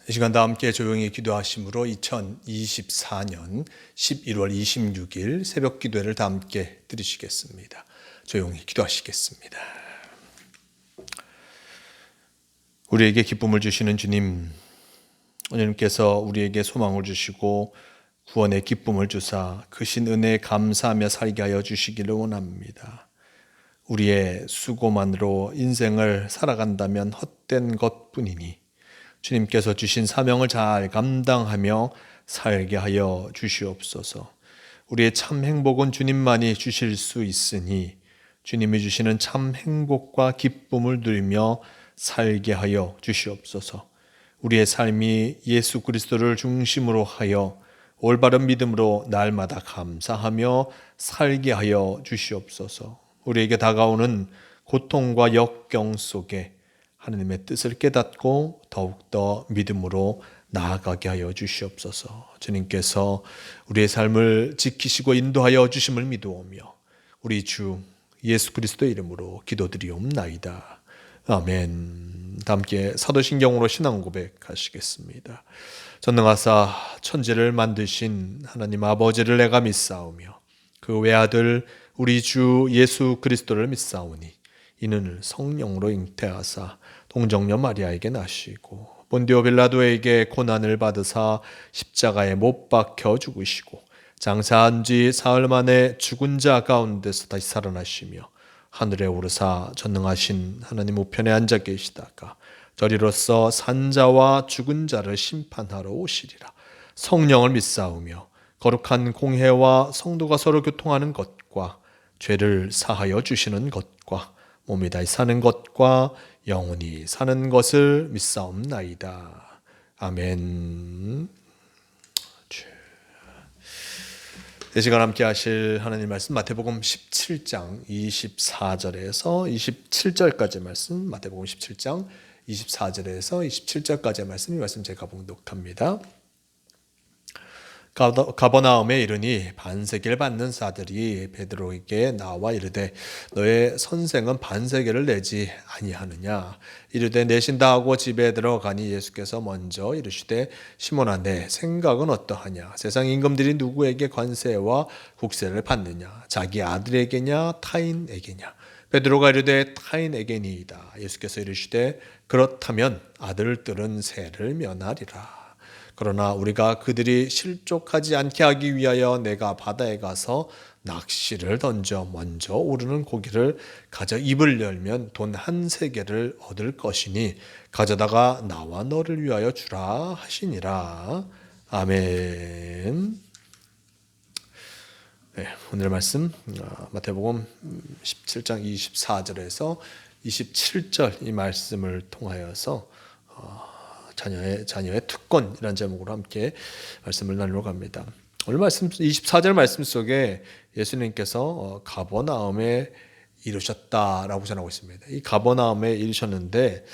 이 시간 다 함께 조용히 기도하심으로 2024년 11월 26일 새벽 기도회를 다 함께 드리시겠습니다. 조용히 기도하시겠습니다. 우리에게 기쁨을 주시는 주님, 주님께서 우리에게 소망을 주시고 구원의 기쁨을 주사 크신 은혜에 감사하며 살게 하여 주시기를 원합니다. 우리의 수고만으로 인생을 살아간다면 헛된 것뿐이니 주님께서 주신 사명을 잘 감당하며 살게 하여 주시옵소서. 우리의 참 행복은 주님만이 주실 수 있으니 주님이 주시는 참 행복과 기쁨을 누리며 살게 하여 주시옵소서. 우리의 삶이 예수 그리스도를 중심으로 하여 올바른 믿음으로 날마다 감사하며 살게 하여 주시옵소서. 우리에게 다가오는 고통과 역경 속에 하나님의 뜻을 깨닫고 더욱더 믿음으로 나아가게 하여 주시옵소서. 주님께서 우리의 삶을 지키시고 인도하여 주심을 믿으오며 우리 주 예수 그리스도의 이름으로 기도드리옵나이다. 아멘. 다 함께 사도신경으로 신앙 고백하시겠습니다. 전능하사 천지를 만드신 하나님 아버지를 내가 믿사오며 그 외아들 우리 주 예수 그리스도를 믿사오니 이는 성령으로 잉태하사 동정녀 마리아에게 나시고 본디오 빌라도에게 고난을 받으사 십자가에 못 박혀 죽으시고 장사한 지 사흘 만에 죽은 자 가운데서 다시 살아나시며 하늘에 오르사 전능하신 하나님 우편에 앉아 계시다가 저리로서 산자와 죽은 자를 심판하러 오시리라. 성령을 믿사오며 거룩한 공회와 성도가 서로 교통하는 것과 죄를 사하여 주시는 것과 몸이 다시 사는 것과 영원히 사는 것을 믿사옵나이다. 아멘. 이 시간 함께 하실 하나님 말씀 마태복음 17장 24절에서 27절까지 말씀, 마태복음 17장 24절에서 27절까지의 말씀, 이 말씀 제가 봉독합니다. 가버나움에 이르니 반세계를 받는 자들이 베드로에게 나와 이르되 너의 선생은 반세계를 내지 아니하느냐. 이르되 내신다 하고 집에 들어가니 예수께서 먼저 이르시되 시몬아 내 생각은 어떠하냐. 세상 임금들이 누구에게 관세와 국세를 받느냐. 자기 아들에게냐 타인에게냐. 베드로가 이르되 타인에게니이다. 예수께서 이르시되 그렇다면 아들들은 세를 면하리라. 그러나 우리가 그들이 실족하지 않게 하기 위하여 내가 바다에 가서 낚시를 던져 먼저 오르는 고기를 가져 입을 열면 돈 한 세겔을 얻을 것이니 가져다가 나와 너를 위하여 주라 하시니라. 아멘. 네, 오늘 말씀 마태복음 17장 24절에서 27절 이 말씀을 통하여서 자녀의 특권이라는 제목으로 함께 말씀을 나누러 갑니다. 오늘 말씀 24절 말씀 속에 예수님께서 가버나움에 이르셨다라고 전하고 있습니다. 이 가버나움에 이르셨는데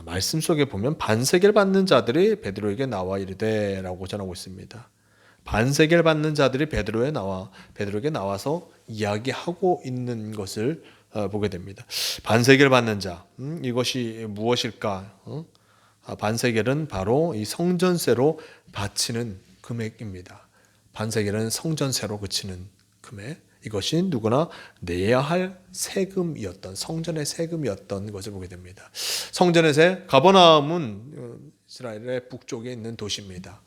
말씀 속에 보면 반세계를 받는 자들이 베드로에게 나와 이르되라고 전하고 있습니다. 반세계를 받는 자들이 베드로에게 나와서 이야기하고 있는 것을 보게 됩니다. 반세계를 받는 자, 이것이 무엇일까? 반세겔은 바로 이 성전세로 바치는 금액입니다. 반세겔은 성전세로 그치는 금액. 이것이 누구나 내야 할 세금이었던, 성전의 세금이었던 것을 보게 됩니다. 성전의 세, 가버나움은 이스라엘의 북쪽에 있는 도시입니다.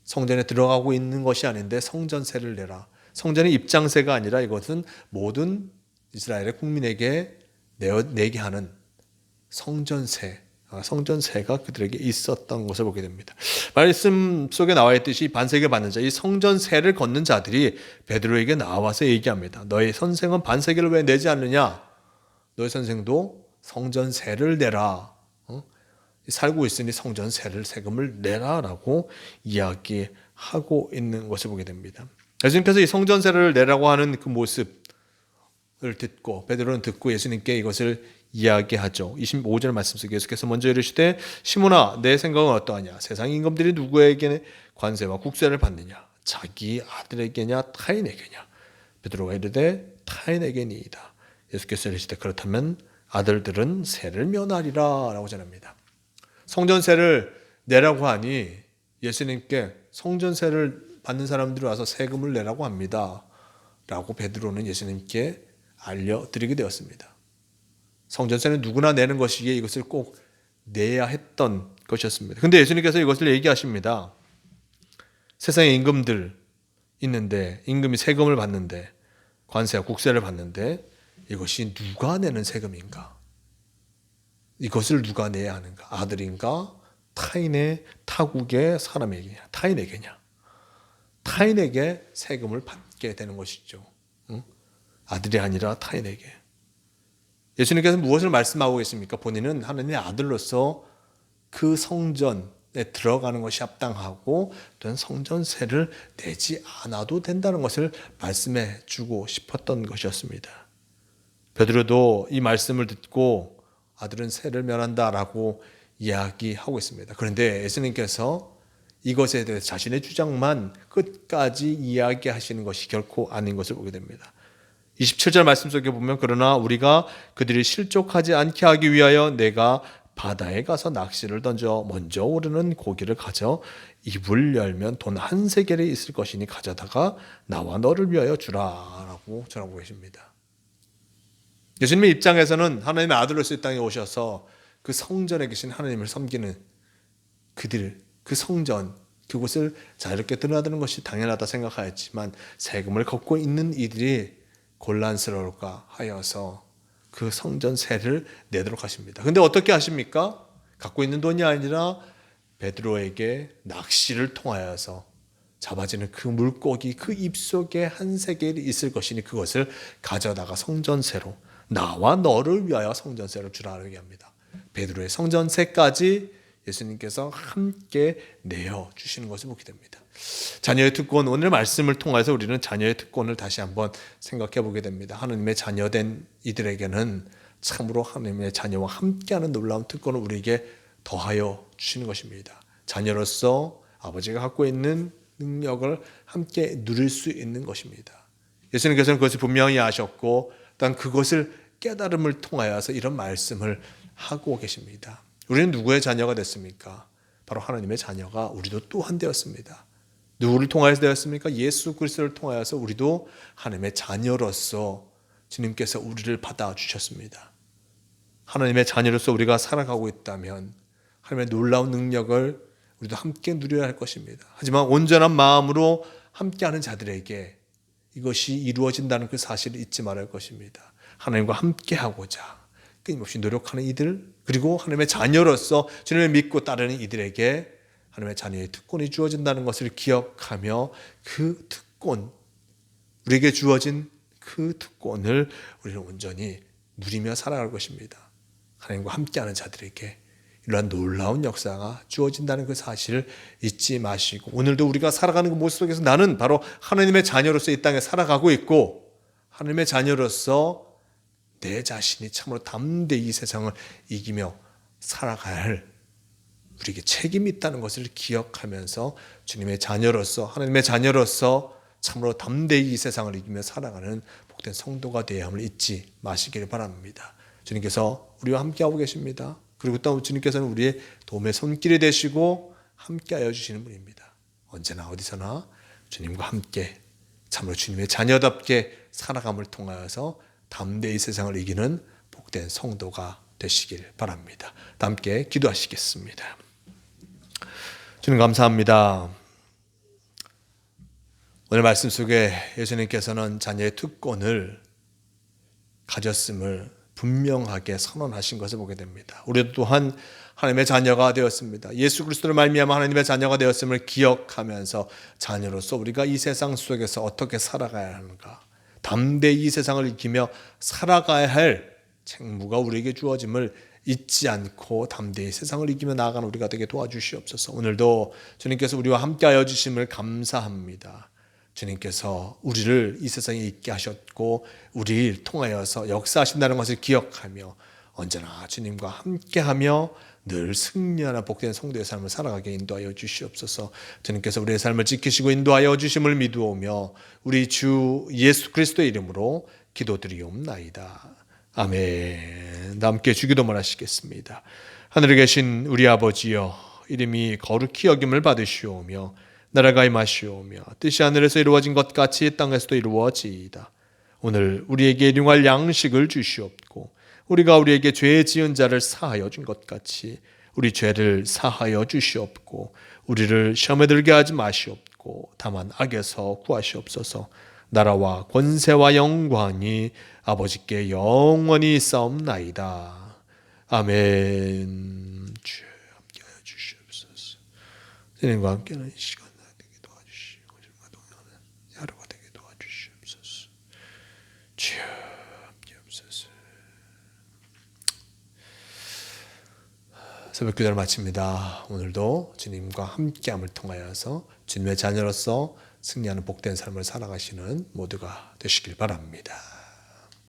성전에 들어가고 있는 것이 아닌데 성전세를 내라. 성전의 입장세가 아니라 이것은 모든 이스라엘의 국민에게 내게 하는 성전세가 그들에게 있었던 것을 보게 됩니다. 말씀 속에 나와 있듯이 반세계 받는 자, 이 성전세를 걷는 자들이 베드로에게 나와서 얘기합니다. 너의 선생은 반세계를 왜 내지 않느냐? 너의 선생도 성전세를 내라. 살고 있으니 성전세를 세금을 내라라고 이야기하고 있는 것을 보게 됩니다. 예수님께서 이 성전세를 내라고 하는 그 모습을 듣고 베드로는 듣고 예수님께 이것을 이야기하죠. 25절 말씀 속에 예수께서 먼저 이르시되 시몬아 내 생각은 어떠하냐. 세상 임금들이 누구에게 관세와 국세를 받느냐. 자기 아들에게냐 타인에게냐. 베드로가 이르되 타인에게니이다. 예수께서 이르시되 그렇다면 아들들은 세를 면하리라 라고 전합니다. 성전세를 내라고 하니 예수님께 성전세를 받는 사람들이 와서 세금을 내라고 합니다. 라고 베드로는 예수님께 알려드리게 되었습니다. 성전세는 누구나 내는 것이기에 이것을 꼭 내야 했던 것이었습니다. 근데 예수님께서 이것을 얘기하십니다. 세상에 임금들 있는데, 임금이 세금을 받는데, 관세와 국세를 받는데 이것이 누가 내는 세금인가? 이것을 누가 내야 하는가? 아들인가? 타인의 타국의 사람에게냐? 타인에게냐? 타인에게 세금을 받게 되는 것이죠. 응? 아들이 아니라 타인에게. 예수님께서 무엇을 말씀하고 계십니까? 본인은 하나님의 아들로서 그 성전에 들어가는 것이 합당하고 또는 성전세를 내지 않아도 된다는 것을 말씀해 주고 싶었던 것이었습니다. 베드로도 이 말씀을 듣고 아들은 세를 면한다라고 이야기하고 있습니다. 그런데 예수님께서 이것에 대해 자신의 주장만 끝까지 이야기하시는 것이 결코 아닌 것을 보게 됩니다. 27절 말씀 속에 보면 그러나 우리가 그들이 실족하지 않게 하기 위하여 내가 바다에 가서 낚시를 던져 먼저 오르는 고기를 가져 입을 열면 돈 한 세겔이 있을 것이니 가져다가 나와 너를 위하여 주라라고 전하고 계십니다. 예수님의 입장에서는 하나님의 아들로서 이 땅에 오셔서 그 성전에 계신 하나님을 섬기는 그들, 그 성전, 그곳을 자유롭게 드러나드는 것이 당연하다 생각하였지만 세금을 걷고 있는 이들이 곤란스러울까 하여서 그 성전세를 내도록 하십니다. 근데 어떻게 하십니까? 갖고 있는 돈이 아니라 베드로에게 낚시를 통하여서 잡아지는 그 물고기 그 입속에 한 세겔이 있을 것이니 그것을 가져다가 성전세로 나와 너를 위하여 성전세를 주라고 얘기합니다. 베드로의 성전세까지 예수님께서 함께 내어 주시는 것을 보게 됩니다. 자녀의 특권, 오늘 말씀을 통해서 우리는 자녀의 특권을 다시 한번 생각해 보게 됩니다. 하나님의 자녀된 이들에게는 참으로 하나님의 자녀와 함께하는 놀라운 특권을 우리에게 더하여 주시는 것입니다. 자녀로서 아버지가 갖고 있는 능력을 함께 누릴 수 있는 것입니다. 예수님께서는 그것을 분명히 아셨고 또한 그것을 깨달음을 통하여서 이런 말씀을 하고 계십니다. 우리는 누구의 자녀가 됐습니까? 바로 하나님의 자녀가 우리도 또한 되었습니다. 누구를 통하여서 되었습니까? 예수 그리스도를 통하여서 우리도 하나님의 자녀로서 주님께서 우리를 받아주셨습니다. 하나님의 자녀로서 우리가 살아가고 있다면 하나님의 놀라운 능력을 우리도 함께 누려야 할 것입니다. 하지만 온전한 마음으로 함께하는 자들에게 이것이 이루어진다는 그 사실을 잊지 말아야 할 것입니다. 하나님과 함께하고자 끊임없이 노력하는 이들, 그리고 하나님의 자녀로서 주님을 믿고 따르는 이들에게 하나님의 자녀의 특권이 주어진다는 것을 기억하며 그 특권, 우리에게 주어진 그 특권을 우리는 온전히 누리며 살아갈 것입니다. 하나님과 함께하는 자들에게 이러한 놀라운 역사가 주어진다는 그 사실을 잊지 마시고 오늘도 우리가 살아가는 그 모습 속에서 나는 바로 하나님의 자녀로서 이 땅에 살아가고 있고 하나님의 자녀로서 내 자신이 참으로 담대히 이 세상을 이기며 살아가야 할 우리에게 책임이 있다는 것을 기억하면서 주님의 자녀로서 하나님의 자녀로서 참으로 담대히 이 세상을 이기며 살아가는 복된 성도가 되어야 함을 잊지 마시기를 바랍니다. 주님께서 우리와 함께하고 계십니다. 그리고 또 주님께서는 우리의 도움의 손길이 되시고 함께하여 주시는 분입니다. 언제나 어디서나 주님과 함께 참으로 주님의 자녀답게 살아감을 통하여서 담대히 세상을 이기는 복된 성도가 되시길 바랍니다. 함께 기도하시겠습니다. 주님 감사합니다. 오늘 말씀 속에 예수님께서는 자녀의 특권을 가졌음을 분명하게 선언하신 것을 보게 됩니다. 우리도 또한 하나님의 자녀가 되었습니다. 예수 그리스도를 말미암아 하나님의 자녀가 되었음을 기억하면서 자녀로서 우리가 이 세상 속에서 어떻게 살아가야 하는가, 담대히 이 세상을 이기며 살아가야 할 책무가 우리에게 주어짐을 잊지 않고 담대히 세상을 이기며 나아가는 우리가 되게 도와주시옵소서. 오늘도 주님께서 우리와 함께하여 주심을 감사합니다. 주님께서 우리를 이 세상에 있게 하셨고 우리를 통하여서 역사하신다는 것을 기억하며 언제나 주님과 함께하며 늘 승리하는 복된 성도의 삶을 살아가게 인도하여 주시옵소서. 주님께서 우리의 삶을 지키시고 인도하여 주심을 믿으오며 우리 주 예수 그리스도의 이름으로 기도드리옵나이다. 아멘. 함께 주기도문 하시겠습니다. 하늘에 계신 우리 아버지여, 이름이 거룩히 여김을 받으시오며 나라가 임하시오며 뜻이 하늘에서 이루어진 것 같이 땅에서도 이루어지이다. 오늘 우리에게 일용할 양식을 주시옵고 우리가 우리에게 죄 지은 자를 사하여 준 것 같이 우리 죄를 사하여 주시옵고 우리를 시험에 들게 하지 마시옵고 다만 악에서 구하시옵소서. 나라와 권세와 영광이 아버지께 영원히 있사옵나이다. 아멘. 주여 함께하여 주시옵소서. 선생님과 함께하는 이 시간 되게 도와주시고 동행하는 하루가 되게 도와주시옵소서. 주여 함께하옵소서. 새벽 기도를 마칩니다. 오늘도 주님과 함께함을 통하여서 주님의 자녀로서 승리하는 복된 삶을 살아가시는 모두가 되시길 바랍니다.